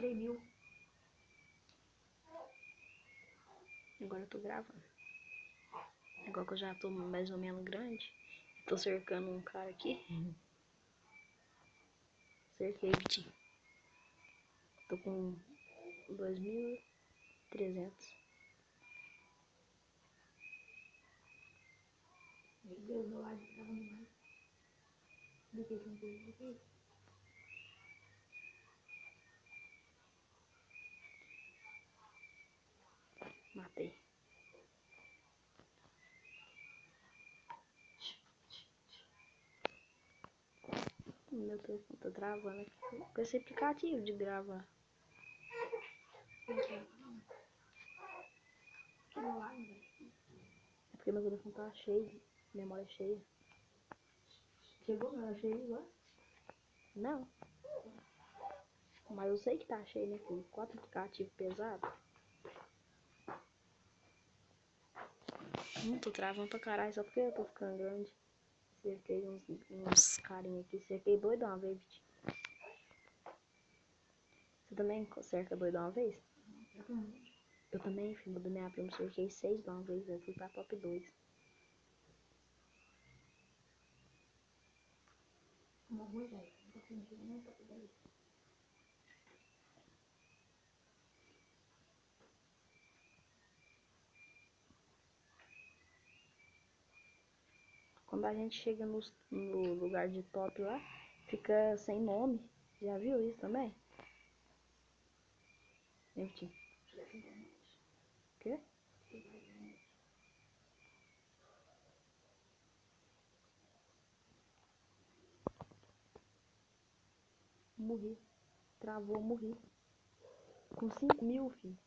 3.000. Agora eu tô gravando. Agora que eu já tô mais ou menos grande. Tô cercando um cara aqui. Cerquei, Vitinho. Tô com 2.300. Meu Deus, meu live tá gravando mais. Do que um vídeo aqui. Matei. Meu telefone tá travando aqui. Com esse aplicativo de gravar. Não quero não. Que meu live, velho. É porque meu telefone tá cheio. Memória cheia. Chegou, meu, achei igual. Não. Mas eu sei que tá cheio, né, filho? 4 aplicativos pesados. Tô travando pra caralho só porque eu tô ficando grande. Cerquei uns carinha aqui. Cerquei dois de uma vez, Vitinho. Você também cerca dois de uma vez? Eu também, filho, do minha prima, cerquei 6 de uma vez. Eu fui pra top 2. Uma ruim, velho. Não tô sentindo nem top 10. Quando a gente chega no lugar de top lá, fica sem nome. Já viu isso também? Hein, Vitinho? O quê? Morri. Travou, morri. Com 5.000, filho.